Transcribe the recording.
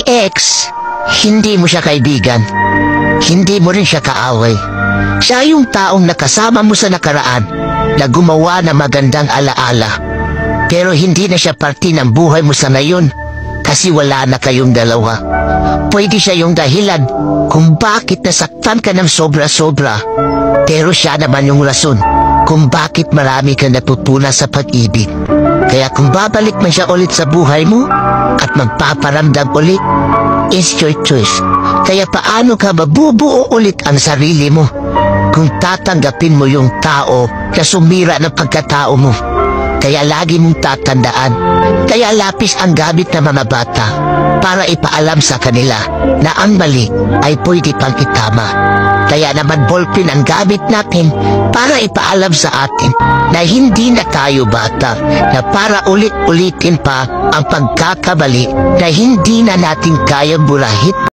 Ex, hindi mo siya kaibigan. Hindi mo rin siya kaaway. Siya yung taong nakasama mo sa nakaraan na gumawa ng magandang alaala. Pero hindi na siya parte ng buhay mo sa ngayon kasi wala na kayong dalawa. Pwede siya yung dahilan kung bakit nasaktan ka ng sobra-sobra. Pero siya naman yung rason kung bakit marami ka natutunan sa pag-ibig. Kaya kung babalik man siya ulit sa buhay mo at magpaparamdam ulit, it's your choice. Kaya paano ka mabubuo ulit ang sarili mo kung tatanggapin mo yung tao na sumira ng pagkatao mo? Kaya lagi mong tatandaan, kaya lapis ang gamit ng mga bata para ipaalam sa kanila na ang mali ay pwede pang itama. Kaya naman ballpen ang gamit natin para ipaalam sa atin na hindi na tayo bata, na para ulit-ulitin pa ang pagkakamali na hindi na natin kayang burahin.